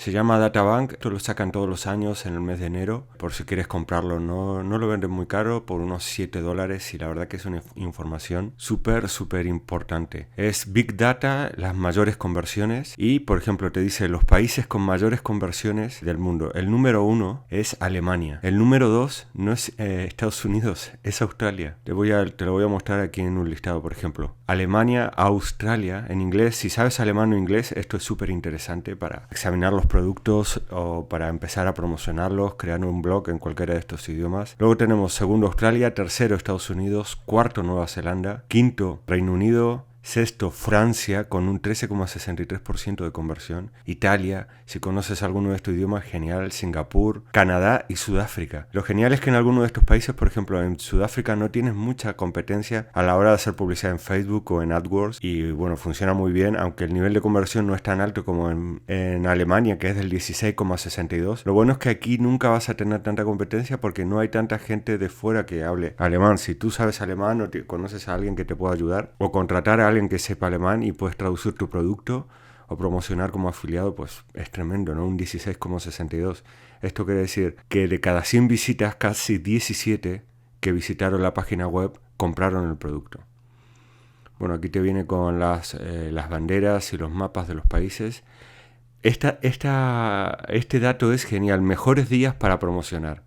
Se llama Databank, esto lo sacan todos los años en el mes de enero, por si quieres comprarlo. No lo venden muy caro, por unos $7, y la verdad que es una información súper importante. Es Big Data, las mayores conversiones, y por ejemplo te dice los países con mayores conversiones del mundo. El número 1 es Alemania. El número 2 no es Estados Unidos, es Australia. Te lo voy a mostrar aquí en un listado, por ejemplo. Alemania, Australia, en inglés. Si sabes alemán o inglés, esto es súper interesante para examinar los productos o para empezar a promocionarlos, crear un blog en cualquiera de estos idiomas. Luego tenemos segundo Australia, tercero Estados Unidos, cuarto Nueva Zelanda, quinto Reino Unido, sexto Francia con un 13,63% de conversión, Italia, si conoces alguno de estos idiomas, genial, Singapur, Canadá y Sudáfrica. Lo genial es que en alguno de estos países, por ejemplo en Sudáfrica, no tienes mucha competencia a la hora de hacer publicidad en Facebook o en AdWords, y bueno, funciona muy bien, aunque el nivel de conversión no es tan alto como en Alemania, que es del 16,62. Lo bueno es que aquí nunca vas a tener tanta competencia porque no hay tanta gente de fuera que hable alemán. Si tú sabes alemán o conoces a alguien que te pueda ayudar o contratar a alguien que sepa alemán y puedes traducir tu producto o promocionar como afiliado, pues es tremendo, ¿no? Un 16,62. Esto quiere decir que de cada 100 visitas, casi 17 que visitaron la página web compraron el producto. Bueno, aquí te viene con las banderas y los mapas de los países. Este dato es genial. Mejores días para promocionar.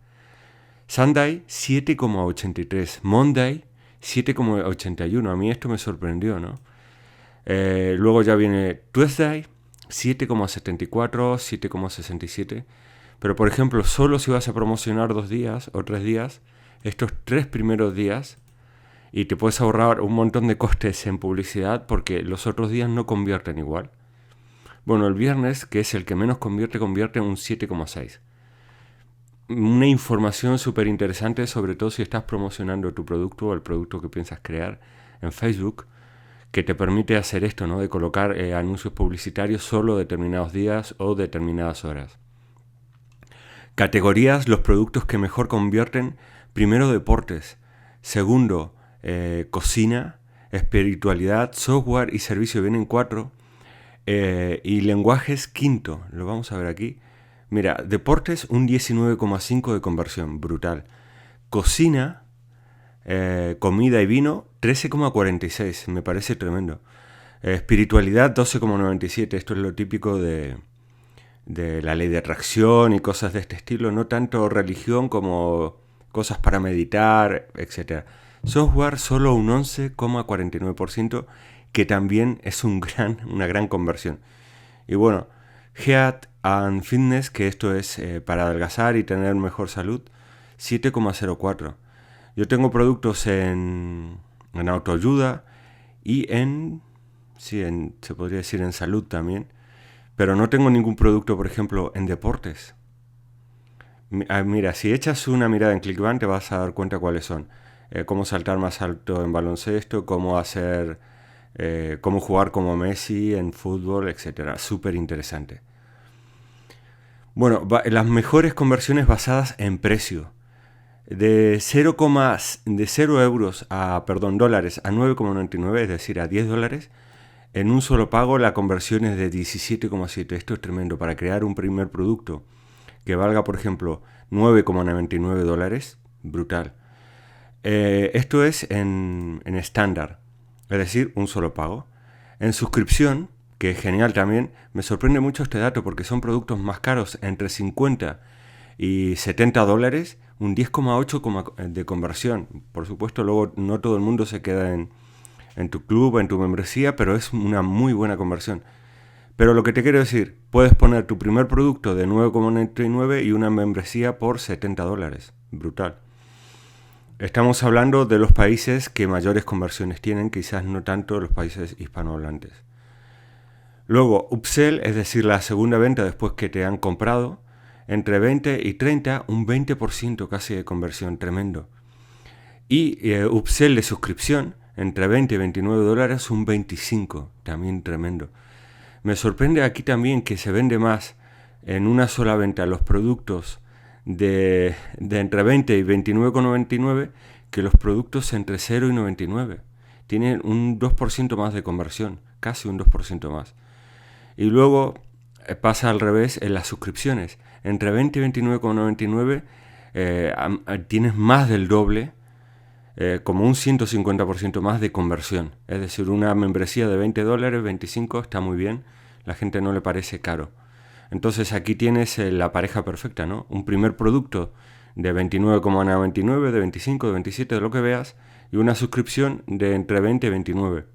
Sunday, 7,83. Monday, 7,81. A mí esto me sorprendió, ¿no? Luego ya viene Tuesday, 7,74, 7,67. Pero por ejemplo, solo si vas a promocionar 2 días o 3 días, estos 3 primeros días, y te puedes ahorrar un montón de costes en publicidad porque los otros días no convierten igual. Bueno, el viernes, que es el que menos convierte en un 7,6. Una información súper interesante, sobre todo si estás promocionando tu producto o el producto que piensas crear en Facebook, que te permite hacer esto, ¿no? De colocar anuncios publicitarios solo determinados días o determinadas horas. Categorías, los productos que mejor convierten. Primero, deportes. Segundo, cocina, espiritualidad, software y servicio, vienen 4. Y lenguajes, quinto. Lo vamos a ver aquí. Mira, deportes, un 19,5 de conversión, brutal. Cocina, comida y vino, 13,46, me parece tremendo. Espiritualidad, 12,97, esto es lo típico de la ley de atracción y cosas de este estilo, no tanto religión como cosas para meditar, etc. Software, solo un 11,49%, que también es una gran conversión. Y bueno, Health and Fitness, que esto es para adelgazar y tener mejor salud, 7,04. Yo tengo productos en autoayuda y se podría decir en salud también, pero no tengo ningún producto, por ejemplo, en deportes. Mira, si echas una mirada en ClickBank te vas a dar cuenta cuáles son. Cómo saltar más alto en baloncesto, cómo jugar como Messi en fútbol, etc. Súper interesante. Bueno, las mejores conversiones basadas en precio. De 0 euros dólares a 9,99, es decir, a $10, en un solo pago la conversión es de 17,7. Esto es tremendo. Para crear un primer producto que valga, por ejemplo, $9,99, brutal. Esto es en estándar, es decir, un solo pago. En suscripción, que es genial también, me sorprende mucho este dato porque son productos más caros, entre 50 y $70, un 10,8 de conversión. Por supuesto, luego no todo el mundo se queda en tu club, en tu membresía, pero es una muy buena conversión. Pero lo que te quiero decir, puedes poner tu primer producto de 9,99 y una membresía por $70. Brutal. Estamos hablando de los países que mayores conversiones tienen, quizás no tanto los países hispanohablantes. Luego, upsell, es decir, la segunda venta después que te han comprado, entre 20 y 30, un 20% casi de conversión, tremendo. Y upsell de suscripción, entre 20 y $29, un 25, también tremendo. Me sorprende aquí también que se vende más en una sola venta los productos de entre 20 y 29,99 que los productos entre 0 y 99. Tienen un 2% más de conversión, casi un 2% más. Y luego pasa al revés en las suscripciones. Entre 20 y 29,99 tienes más del doble, como un 150% más de conversión. Es decir, una membresía de $20, 25 está muy bien, la gente no le parece caro. Entonces aquí tienes la pareja perfecta, ¿no? Un primer producto de 29,99, de 25, de 27, de lo que veas, y una suscripción de entre 20 y 29.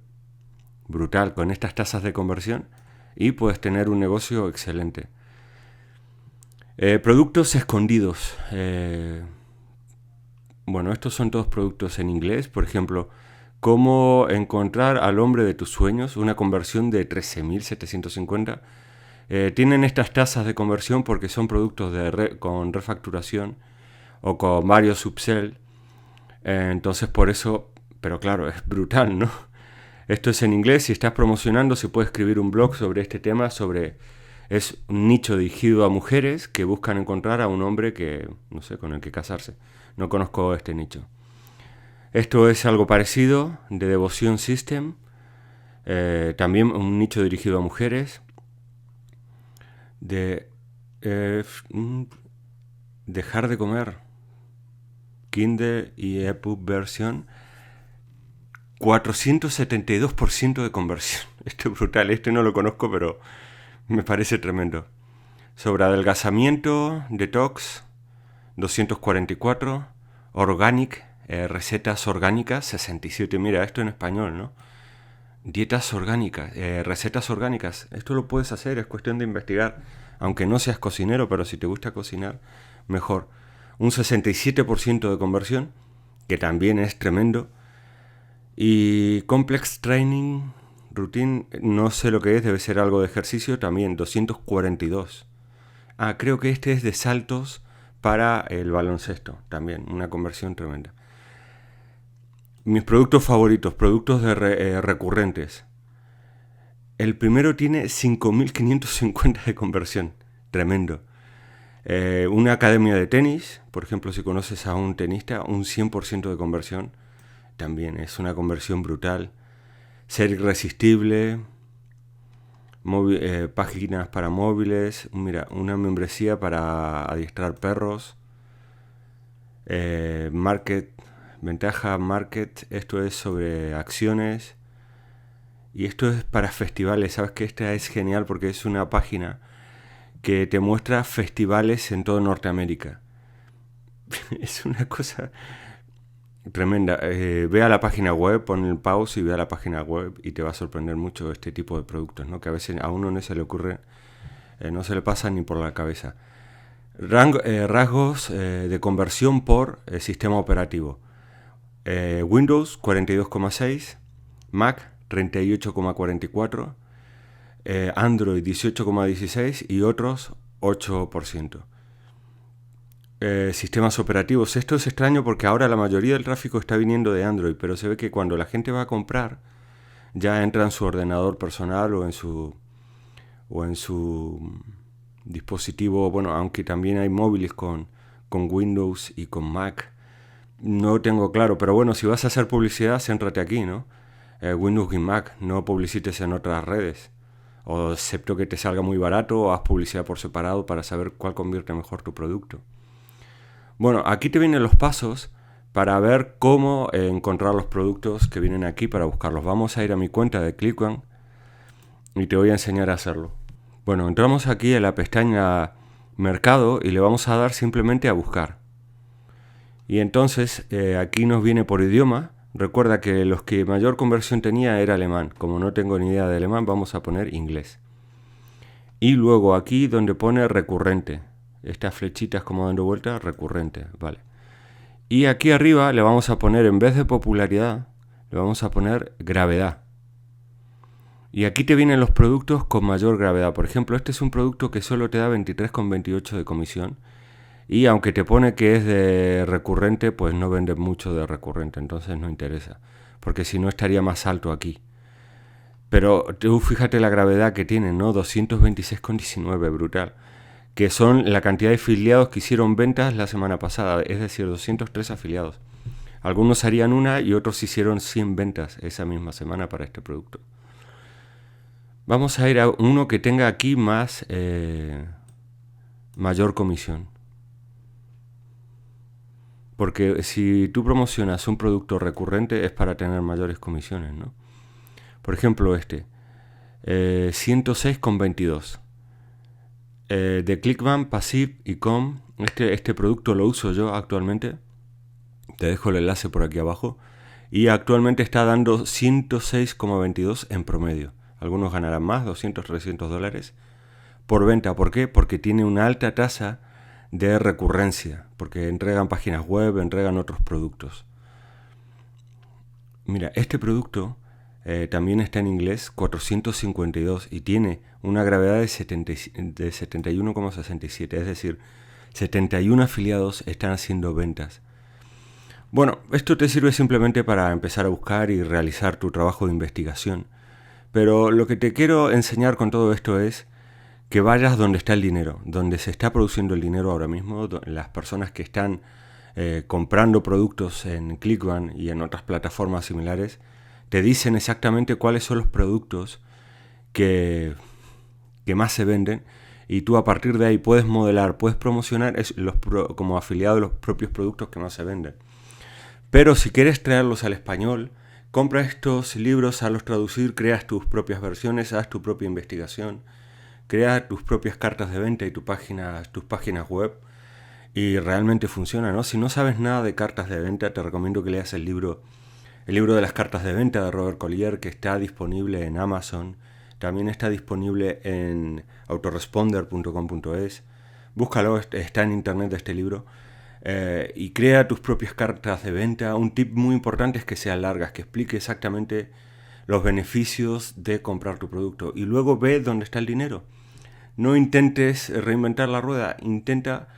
Brutal, con estas tasas de conversión, y puedes tener un negocio excelente. Productos escondidos. Bueno, estos son todos productos en inglés. Por ejemplo, cómo encontrar al hombre de tus sueños, una conversión de 13.750. Tienen estas tasas de conversión porque son productos con refacturación o con varios upsell. Entonces por eso, pero claro, es brutal, ¿no? Esto es en inglés. Si estás promocionando, se puede escribir un blog sobre este tema. Es un nicho dirigido a mujeres que buscan encontrar a un hombre que, no sé, con el que casarse. No conozco este nicho. Esto es algo parecido, de Devotion System. También un nicho dirigido a mujeres. Dejar de comer. Kindle y EPUB versión. 472% de conversión. Esto es brutal. Este no lo conozco, pero me parece tremendo. Sobre adelgazamiento, detox, 244. Organic, recetas orgánicas, 67. Mira, esto en español, ¿no? Dietas orgánicas, recetas orgánicas. Esto lo puedes hacer, es cuestión de investigar. Aunque no seas cocinero, pero si te gusta cocinar, mejor. Un 67% de conversión, que también es tremendo. Y Complex Training Routine, no sé lo que es, debe ser algo de ejercicio, también 242. Creo que este es de saltos para el baloncesto, también una conversión tremenda. Mis productos favoritos, productos recurrentes. El primero tiene 5.550 de conversión, tremendo. Una academia de tenis, por ejemplo, si conoces a un tenista, un 100% de conversión, también es una conversión brutal. Ser irresistible, páginas para móviles, mira, una membresía para adiestrar perros, ventaja market, esto es sobre acciones, y esto es para festivales. Sabes que esta es genial porque es una página que te muestra festivales en toda Norteamérica. Es una cosa tremenda. Ve a la página web, pon el pause y ve a la página web y te va a sorprender mucho este tipo de productos, ¿no? Que a veces a uno no se le ocurre, no se le pasa ni por la cabeza. Rasgos de conversión por sistema operativo. Windows 42,6, Mac 38,44, Android 18,16 y otros 8%. Sistemas operativos. Esto es extraño porque ahora la mayoría del tráfico está viniendo de Android, pero se ve que cuando la gente va a comprar ya entra en su ordenador personal o en su dispositivo. Bueno, aunque también hay móviles con Windows y con Mac. No tengo claro, pero bueno, si vas a hacer publicidad, céntrate aquí, ¿no? Windows y Mac, no publicites en otras redes. O excepto que te salga muy barato, o haz publicidad por separado para saber cuál convierte mejor tu producto. Bueno, aquí te vienen los pasos para ver cómo encontrar los productos que vienen aquí para buscarlos. Vamos a ir a mi cuenta de ClickOne y te voy a enseñar a hacerlo. Bueno, entramos aquí en la pestaña Mercado y le vamos a dar simplemente a buscar. Y entonces aquí nos viene por idioma. Recuerda que los que mayor conversión tenía era alemán. Como no tengo ni idea de alemán, vamos a poner inglés. Y luego aquí donde pone recurrente. Estas flechitas como dando vuelta, recurrente, vale. Y aquí arriba le vamos a poner, en vez de popularidad, le vamos a poner gravedad. Y aquí te vienen los productos con mayor gravedad. Por ejemplo, este es un producto que solo te da 23,28 de comisión. Y aunque te pone que es de recurrente, pues no vende mucho de recurrente, entonces no interesa. Porque si no estaría más alto aquí. Pero tú fíjate la gravedad que tiene, ¿no? 226,19, brutal. Que son la cantidad de afiliados que hicieron ventas la semana pasada, es decir, 203 afiliados. Algunos harían una y otros hicieron 100 ventas esa misma semana para este producto. Vamos a ir a uno que tenga aquí más mayor comisión. Porque si tú promocionas un producto recurrente es para tener mayores comisiones, ¿no? Por ejemplo, 106,22. De Clickbank, Passive y Com. Este producto lo uso yo actualmente. Te dejo el enlace por aquí abajo. Y actualmente está dando 106,22 en promedio. Algunos ganarán más, 200, 300 dólares por venta. ¿Por qué? Porque tiene una alta tasa de recurrencia. Porque entregan páginas web, entregan otros productos. Mira, este producto también está en inglés, 452, y tiene una gravedad de 71,67. Es decir, 71 afiliados están haciendo ventas. Bueno, esto te sirve simplemente para empezar a buscar y realizar tu trabajo de investigación. Pero lo que te quiero enseñar con todo esto es que vayas donde está el dinero, donde se está produciendo el dinero ahora mismo, las personas que están comprando productos en Clickbank y en otras plataformas similares, te dicen exactamente cuáles son los productos que más se venden, y tú a partir de ahí puedes modelar, puedes promocionar como afiliado los propios productos que más se venden. Pero si quieres traerlos al español, compra estos libros, hazlos traducir, creas tus propias versiones, haz tu propia investigación, crea tus propias cartas de venta y tus páginas web, y realmente funciona, ¿no? Si no sabes nada de cartas de venta, te recomiendo que leas el libro de las cartas de venta de Robert Collier, que está disponible en Amazon. También está disponible en autoresponder.com.es. Búscalo, está en internet este libro. Y crea tus propias cartas de venta. Un tip muy importante es que sean largas, que explique exactamente los beneficios de comprar tu producto. Y luego ve dónde está el dinero. No intentes reinventar la rueda, intenta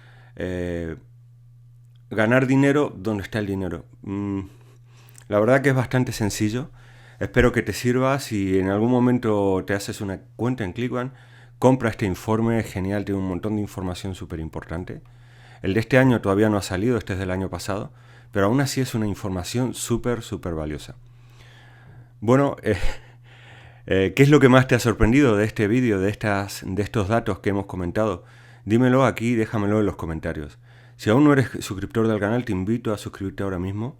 ganar dinero donde está el dinero. La verdad que es bastante sencillo. Espero que te sirva. Si en algún momento te haces una cuenta en Clickbank, compra este informe, es genial, tiene un montón de información súper importante. El de este año todavía no ha salido, este es del año pasado, pero aún así es una información súper valiosa. Bueno, ¿qué es lo que más te ha sorprendido de este vídeo, de estos datos que hemos comentado? Dímelo aquí, déjamelo en los comentarios. Si aún no eres suscriptor del canal, te invito a suscribirte ahora mismo.